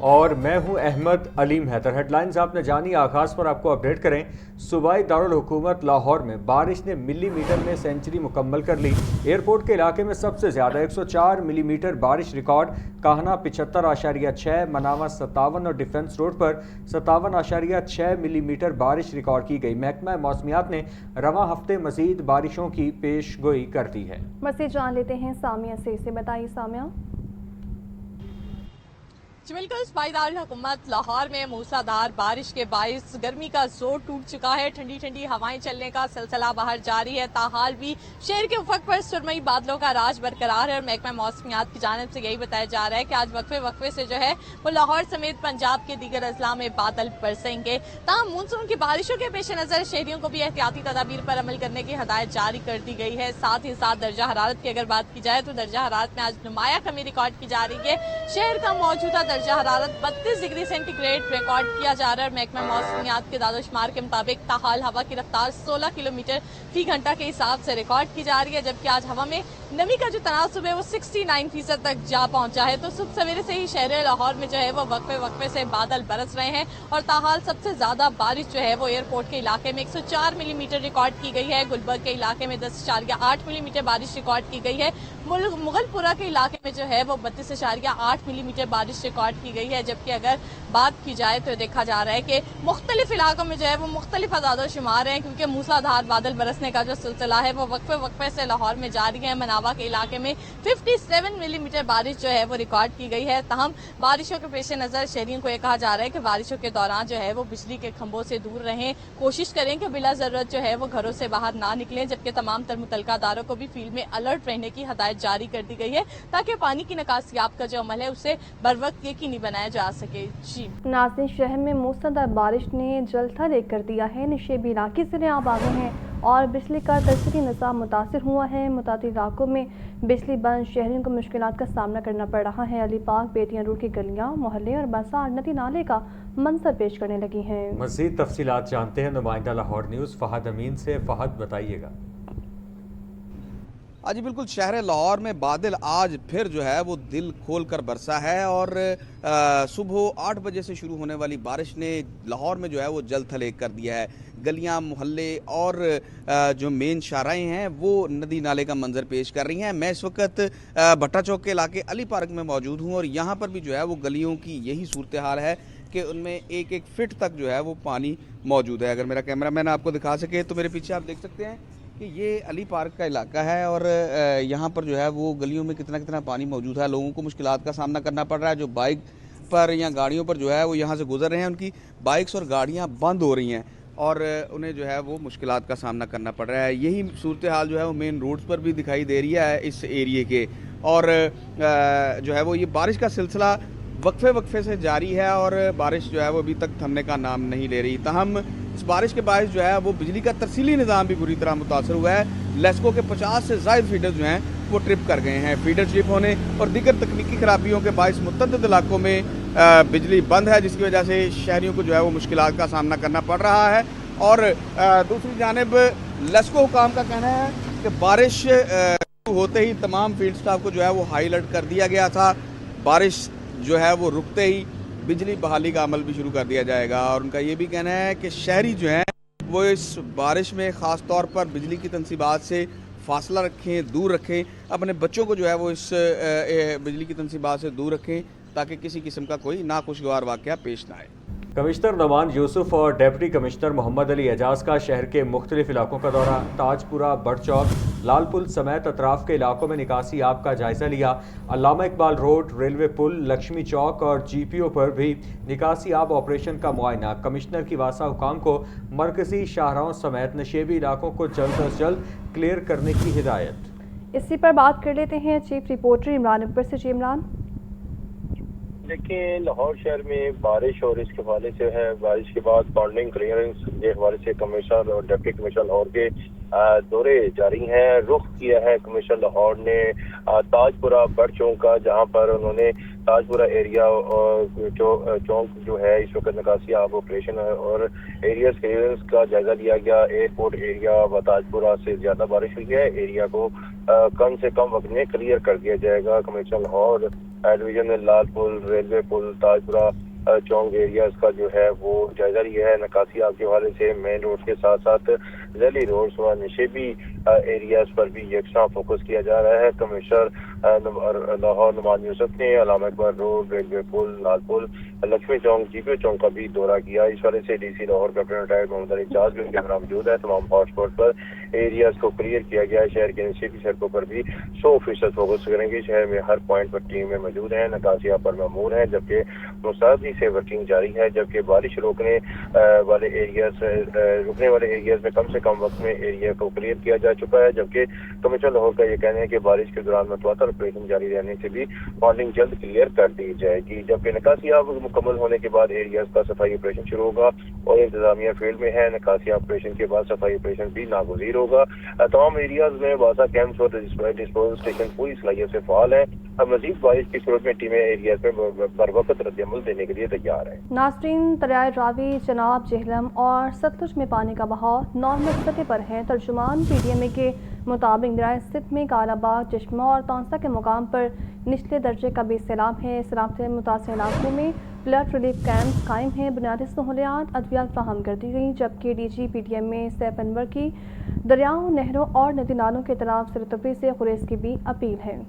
और मैं हूं अहमद अलीम हैदर। हेडलाइंस आपने जानी, आगाज पर आपको अपडेट करें। सूबाई दारुल हुकूमत लाहौर में बारिश ने मिलीमीटर में सेंचुरी मुकम्मल कर ली। एयरपोर्ट के इलाके में सबसे ज़्यादा 104 मिलीमीटर बारिश रिकॉर्ड। काहना 75.6, मनावा 57 और डिफेंस रोड पर 57.6 मिलीमीटर बारिश रिकॉर्ड की गई। महकमा मौसमियात ने रवां हफ्ते मजीद बारिशों की पेश गोई कर दी है। मज़ीद जान लेते हैं सामिया से। इसे बताइए सामिया। बिल्कुल, सूबाई दारुल हुकूमत लाहौर में मूसलाधार बारिश के बायस गर्मी का जोर टूट चुका है। ठंडी ठंडी हवाएं चलने का सिलसिला बाहर जारी है। ताहाल भी शहर के उफक पर सुरमई बादलों का राज बरकरार है और महकमा मौसमियात की जानिब से यही बताया जा रहा है कि आज वक्फे वक्फे से जो है वो लाहौर समेत पंजाब के दीगर अजला में बादल बरसेंगे। ताहम मानसून की बारिशों के पेश नजर शहरियों को भी एहतियाती तदाबीर पर अमल करने की हदायत जारी कर दी गई है। साथ ही साथ दर्जा हरारत की अगर बात की जाए तो दर्जा हरारत में आज नुमाया कमी रिकॉर्ड की जा रही है। शहर का मौजूदा दर्जा हरारत 32 डिग्री सेंटीग्रेड रिकॉर्ड किया जा रहा है। महकमा मौसमियात के दादोशुमार के मुताबिक ताहाल हवा की रफ्तार 16 किलोमीटर फी घंटा के हिसाब से रिकॉर्ड की जा रही है, जबकि आज हवा में नमी का जो तनासुब है वो 69% तक जा पहुंचा है। तो सुबह सवेरे से ही शहर लाहौर में जो है वो वक्फे वक्फे से बादल बरस रहे हैं और ताहाल सबसे ज्यादा बारिश जो है वो एयरपोर्ट के इलाके में 104 मिलीमीटर रिकॉर्ड की गई है। गुलबर्ग के इलाके में 10.8 मिलीमीटर बारिश रिकॉर्ड की गई है। मुगलपुरा के इलाके में जो है वो 32.8 मिलीमीटर बारिश रिकॉर्ड की गई है। जबकि अगर बात की जाए तो देखा जा रहा है कि मुख्तलिफ इलाकों में जो है वो मुख्तलिफ आदाद शुमार हैं, क्योंकि मूसलाधार बादल बरसने का जो सिलसिला है वो वक्फे वक्फे से लाहौर में जारी है। मनावा के इलाके में 57 मिलीमीटर बारिश जो है वो रिकॉर्ड की गई है। तहम बारिशों के पेश नजर शहरियों को यह कहा जा रहा है कि बारिशों के दौरान जो है वो बिजली के खंभों से दूर रहें, कोशिश करें कि बिला जरूरत जो है वो घरों से बाहर ना निकलें। जबकि तमाम तर मुतलका अदारों को भी फील्ड में अलर्ट रहने की हदायत जारी कर दी गई है ताकि पानी की निकासियाब का जो अमल है उसे बर वक्त यकीनी बनाया जा सके। जी नाज़रीन, शहर में मूसलाधार बारिश ने जलथल एक कर दिया है। निशेबी इलाके ज़िले आब आ गए हैं और बिजली का तरसरी निज़ाम मुतासर हुआ है। मुतादिद इलाकों में बिजली बंद, शहरियों को मुश्किलात का सामना करना पड़ रहा है। अली पाक, बेटियां रोड की गलियां, मोहल्ले और बाजार नदी नाले का मंजर पेश करने लगी हैं। मज़ीद तफसीलात जानते हैं नुमाइंदा लाहौर न्यूज़ फ़हद अमीन से। फ़हद, बताइएगा। जी बिल्कुल, शहर लाहौर में बादल आज फिर जो है वो दिल खोल कर बरसा है और सुबह 8 बजे से शुरू होने वाली बारिश ने लाहौर में जो है वो जल थल एक कर दिया है। गलियां, मोहल्ले और जो मेन शाहराएं हैं वो नदी नाले का मंजर पेश कर रही हैं। मैं इस वक्त भट्टा चौक के इलाके अली पार्क में मौजूद हूँ और यहाँ पर भी जो है वो गलियों की यही सूरत हाल है कि उनमें एक एक फिट तक जो है वो पानी मौजूद है। अगर मेरा कैमरा मैन आपको दिखा सके तो मेरे पीछे आप देख सकते हैं कि ये अली पार्क का इलाका है और यहाँ पर जो है वो गलियों में कितना कितना पानी मौजूद है। लोगों को मुश्किलात का सामना करना पड़ रहा है। जो बाइक पर या गाड़ियों पर जो है वो यहाँ से गुजर रहे हैं, उनकी बाइक्स और गाड़ियाँ बंद हो रही हैं और उन्हें जो है वो मुश्किलात का सामना करना पड़ रहा है। यही सूरत हाल जो है वो मेन रोड्स पर भी दिखाई दे रही है इस एरिए के। और जो है वो ये बारिश का सिलसिला वक्फे वक्फे से जारी है और बारिश जो है वो अभी तक थमने का नाम नहीं ले रही। तहम इस बारिश के बायस जो है वो बिजली का तरसीली निज़ाम भी बुरी तरह मुतासर हुआ है। लेस्को के 50 से ज़ायद फीडर जो हैं वो ट्रिप कर गए हैं। फीडर ट्रिप होने और दीगर तकनीकी खराबियों के बायस मुतअद्दिद इलाकों में बिजली बंद है, जिसकी वजह से शहरियों को जो है वो मुश्किलात का सामना करना पड़ रहा है। और दूसरी जानिब लेस्को हुकाम का कहना है कि बारिश होते ही तमाम फील्ड स्टाफ को जो है वो हाई अलर्ट कर दिया गया था। बारिश जो है वो रुकते ही बिजली बहाली का अमल भी शुरू कर दिया जाएगा। और उनका ये भी कहना है कि शहरी जो हैं वो इस बारिश में ख़ास तौर पर बिजली की तनसीबात से फासला रखें, दूर रखें। अपने बच्चों को जो है वो इस बिजली की तनसीबात से दूर रखें ताकि किसी किस्म का कोई नाखुशगवार वाक़या पेश ना आए। कमिश्नर नुमान यूसुफ और डिप्टी कमिश्नर मोहम्मद अली एजाज का शहर के मुख्तलिफ इलाकों का दौरा। ताजपुरा, बड़ चौक, लाल पुल समेत अतराफ के इलाकों में निकासी आप का जायजा लिया। अल्लामा इकबाल रोड, रेलवे पुल, लक्ष्मी चौक और GPO पर भी निकासी आप ऑपरेशन का मुआयना। कमिश्नर की वासा हुकाम को मरकजी शाहराहों समेत नशेबी इलाकों को जल्द अज जल्द क्लियर करने की हिदायत। इसी पर बात कर लेते हैं चीफ रिपोर्टर इमरान अकबर से। जी इमरान। देखिए, लाहौर शहर में बारिश और इसके हवाले से है, बारिश के बाद बॉन्डिंग क्लियरेंस के हवाले से कमिश्नर और डिप्टी कमिश्नर लाहौर के दौरे जारी हैं। रुख किया है कमिश्नर लाहौर ने ताजपुरा बड़ चौक का, जहां पर उन्होंने ताजपुरा एरिया चौक जो है इस वक्त निकासी आप ऑपरेशन और एरियाज क्लियरेंस का जायजा लिया गया। एयरपोर्ट एरिया व ताजपुरा से ज्यादा बारिश हुई है, एरिया को कम से कम वक्त में क्लियर कर दिया जाएगा। कमिश्नर लाहौर डिवीजन में लाल पुल, रेलवे पुल, ताजपुरा चौक एरियाज का जो है वो जायजा लिया है। नकासियाब के हवाले से मेन रोड के साथ साथ जैली रोड्स व निशेबी एरियाज पर भी यकसा फोकस किया जा रहा है। कमिश्नर लाहौर नुमान यूसुफ ने अल्लामा इकबाल रोड, रेलवे पुल, लाल पुल, लक्ष्मी चौक, जीपीओ चौक का भी दौरा किया। इस वाले से DC Lahore captain retired Mohammad Ali charge भी उनके यहाँ मौजूद है। तमाम हॉटस्पॉट पर एरियाज को क्लियर किया गया है। शहर के निचली सड़कों पर भी 100% फोकस करेंगे। शहर में हर पॉइंट पर टीमें मौजूद हैं। नकासिया पर मामूर है, जबकि मुस्तैदी से वर्किंग जारी है। जबकि बारिश रुकने वाले एरियाज में कम से कम वक्त में एरिया को क्लियर किया जा चुका है। जबकि कमिश्नर लाहौर का ये कहना है कि बारिश के दौरान मतवातर ऑपरेशन जारी रहने से भी मॉर्निंग जल्द क्लियर कर दी जाएगी। जबकि नकासिया मुकम्मल होने के बाद एरियाज का सफाई ऑपरेशन शुरू होगा और इंतजामिया फील्ड में है। नकासिया ऑपरेशन के बाद सफाई ऑपरेशन भी नागुज़ीर होगा। तमाम एरियाज में वासा कैंप्स और डिस्पोजल स्टेशन पूरी सलाहियत से फाल है। मजीद बारिश की सूरत में टीमें एरियाज में बर वक्त रद्दअमल देने के लिए तैयार है। नाज़रीन, दरियाए रावी, चनाब, जेहलम और सतलुज में पानी का बहाव नॉर्मल सतह पर है। तर्जुमान PDMA के मुताबिक दरियाए सिंध में कालाबाग, चश्मा और तौंसा के मुकाम पर निचले दर्जे का भी सैलाब है। सैलाब से मुतासर इलाकों में फ्लड रिलीफ कैंप्स कायम हैं। बुनियादी सहूलियात अद्वियात फराहम कर दी गई। जबकि DG PDMA सैफ अनवर की दरियाओं, नहरों और नदी नालों के तलाब सरतफी से गुरेज की भी अपील है।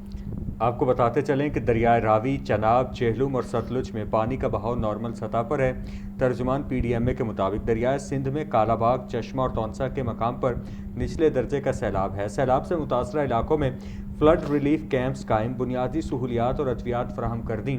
आपको बताते चलें कि दरियाए रावी, चनाब, चेहलुम और सतलुज में पानी का बहाव नॉर्मल सतह पर है। तर्जुमान PDMA के मुताबिक दरियाए सिंध में कालाबाग, चश्मा और तौंसा के मकाम पर निचले दर्जे का सैलाब है। सैलाब से मुतासरा इलाकों में फ्लड रिलीफ कैंप्स कायम, बुनियादी सहूलियात और अद्वियात फराहम कर दी।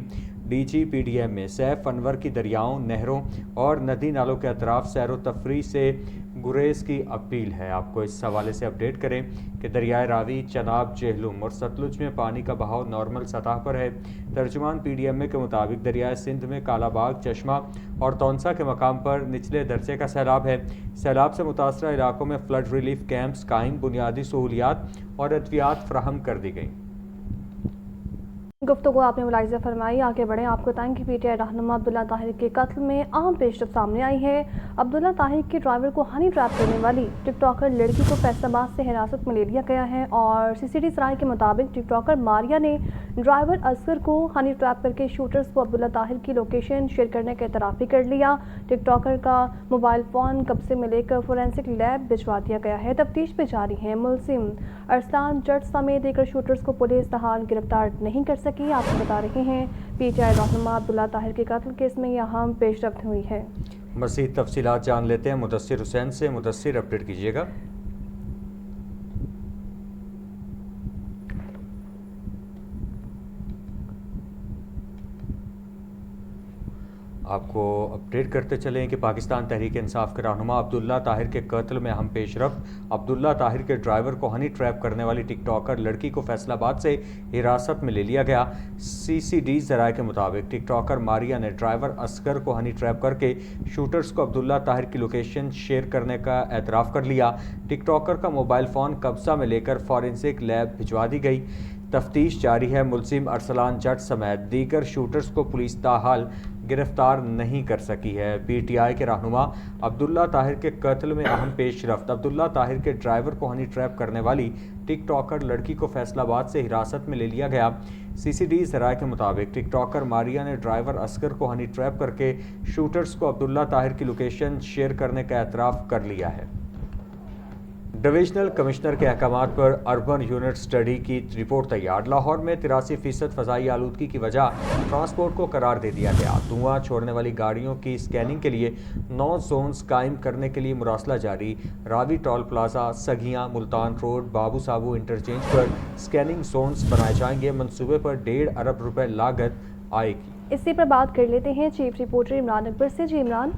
DG PDMA सैफ अनवर की दरियाओं, नहरों और नदी नालों के अतराफ सैर व तफरी से गुरेज की अपील है। आपको इस हवाले से अपडेट करें कि दरियाए रावी, चनाब, चेहलुम और सतलुज में पानी का बहाव नॉर्मल सतह पर है। तर्जुमान PDMA के मुताबिक दरियाए सिंध में कालाबाग, चश्मा और तौंसा के मकाम पर निचले दर्जे का सैलाब है। सैलाब से मुतासरा इलाकों में फ्लड रिलीफ कैंप्स कायम, बुनियादी सहूलियात और अद्वियात फराहम कर दी गई। गुफ्तगू आपने मुलाहिजा फरमाई। आगे बढ़े, आपको बताएं कि PTI रहनुमा अब्दुल्ला ताहिर के कत्ल में अहम पेशरफ सामने आई है। अब्दुल्ला ताहिर के ड्राइवर को हनी ट्रैप करने वाली टिकटॉकर लड़की को फैसलाबाद से हिरासत में ले लिया गया है और CCTV सराय के मुताबिक टिकटॉकर मारिया ने ड्राइवर असगर को हनी ट्रैप करके शूटर्स को अब्दुल्ला ताहिर की लोकेशन शेयर करने का एतराफ़ भी कर लिया। टिकटॉकर का मोबाइल फ़ोन कब्जे में लेकर फोरेंसिक लैब भिजवा दिया गया है। तफ्तीश में जारी है। मुलजिम अरसलान जट समेत दीगर शूटर्स को पुलिस तहाल गिरफ्तार नहीं कर सकी। आपको बता रहे हैं PTI रहनुमा अब्दुल्ला ताहिर के कत्ल केस में यह अहम पेशरफ्त हुई है। मज़ीद तफसीलात जान लेते हैं मुदस्सिर हुसैन से। मुदस्सिर, अपडेट कीजिएगा। आपको अपडेट करते चलें कि पाकिस्तान तहरीक इंसाफ के रहनुमा अब्दुल्ला ताहिर के कत्ल में अहम पेशरफ्त। अब्दुल्ला ताहिर के ड्राइवर को हनी ट्रैप करने वाली टिकटॉकर लड़की को फैसलाबाद से हिरासत में ले लिया गया। CCD ज़राए के मुताबिक टिकटॉकर मारिया ने ड्राइवर असगर को हनी ट्रैप करके शूटर्स को अब्दुल्ला ताहिर की लोकेशन शेयर करने का एतराफ़ कर लिया। टिकटॉकर का मोबाइल फ़ोन कब्जा में लेकर फॉरेंसिक लैब भिजवा दी गई। तफ्तीश जारी है। मुलजिम अरसलान जट समेत दीगर शूटर्स को पुलिस ताहाल गिरफ्तार नहीं कर सकी है। PTI के रहनुमा अब्दुल्ला ताहिर के कत्ल में अहम पेशरफ्त। अब्दुल्ला ताहिर के ड्राइवर को हनी ट्रैप करने वाली टिकटॉकर लड़की को फैसलाबाद से हिरासत में ले लिया गया। CCTV ज़राए के मुताबिक टिकटॉकर मारिया ने ड्राइवर असगर को हनी ट्रैप करके शूटर्स को अब्दुल्ला ताहिर की लोकेशन शेयर करने का एतराफ़ कर लिया है। डिविजनल कमिश्नर के अहकामात पर अर्बन यूनिट स्टडी की रिपोर्ट तैयार। लाहौर में 83% फ़ज़ाई आलूदगी की वजह ट्रांसपोर्ट को करार दे दिया गया। धुआं छोड़ने वाली गाड़ियों की स्कैनिंग के लिए 9 जोन्स कायम करने के लिए मुरासला जारी। Ravi toll plaza, Sagian, Multan road, Babu Sabu interchange पर स्कैनिंग जोन्स बनाए जाएंगे। मनसूबे पर 1.5 अरब रुपए लागत आएगी। इसी पर बात कर लेते हैं चीफ रिपोर्टर इमरान अकबर से। जी इमरान।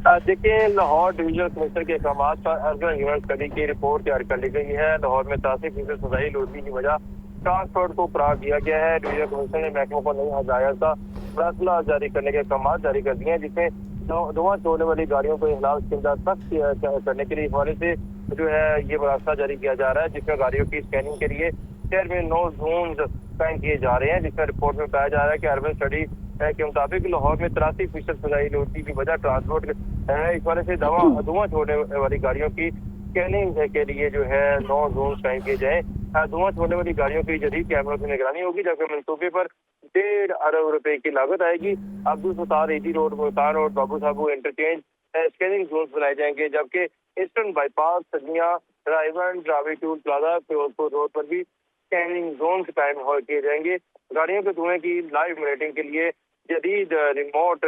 देखिए, लाहौर डिविजनल कमिश्नर के अहकामात पर अर्बन यूनिट स्टडी की रिपोर्ट तैयार कर ली गई है। लाहौर में 83% फ़ज़ाई आलूदगी की वजह ट्रांसपोर्ट को करार दिया गया है। डिविजनल कमिश्नर ने महकमों को नई हदायत का फैसला जारी करने के अहकाम जारी कर दिए हैं, जिसमें धुआं छोड़ने वाली गाड़ियों को खिलाफ सख्त करने के लिए हवाले से जो है ये फैसला जारी किया जा रहा है, जिसमें गाड़ियों की स्कैनिंग के लिए शहर में 9 जोन कायम किए जा रहे हैं। जिसमें रिपोर्ट में बताया जा रहा है कि अर्बन स्टडी के मुताबिक लाहौर में 83% फ़ज़ाई आलूदगी की वजह ट्रांसपोर्ट है। इस वजह से धुआं छोड़ने वाली गाड़ियों की स्कैनिंग के लिए जो है 9 जोन कायम किए जाए। धुआं छोड़ने वाली गाड़ियों की जदीद कैमरों से निगरानी होगी, जबकि मनसूबे पर 1.5 अरब रुपए की लागत आएगी। Abdul Sattar Edhi road, Multan road, Babu Sabu interchange scanning zone बनाए जाएंगे, जबकि ईस्टर्न बाईपास, सदिया, Raiganj, Ravi toll plaza, Ferozepur road पर भी स्कैनिंग जोन कायम किए जाएंगे। गाड़ियों के धुएं की लाइव मॉनिटरिंग के लिए जदीद रिमोट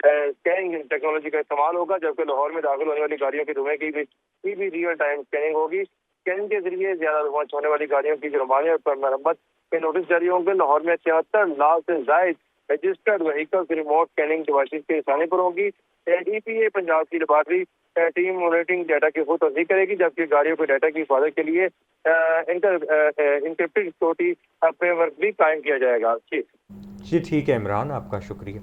स्कैनिंग टेक्नोलॉजी का इस्तेमाल होगा, जबकि लाहौर में दाखिल होने वाली गाड़ियों के धुएं की भी रियल टाइम स्कैनिंग होगी। स्कैनिंग के जरिए ज्यादा धुआं छोड़ने वाली गाड़ियों की जुर्माने और मरम्मत के नोटिस जारी होंगे। लाहौर में 73 लाख से जायद registered vehicles remote scanning devices के निशाने पर होंगी। DPA पंजाब की लेबॉर्ट्री टीम मॉनिटरिंग डाटा की खुद तस्दीक करेगी, जबकि गाड़ियों के डाटा की हिफाजत के लिए इंक्रिप्टेड सिक्योरिटी फ्रेमवर्क भी कायम किया जाएगा। जी ठीक है इमरान, आपका शुक्रिया।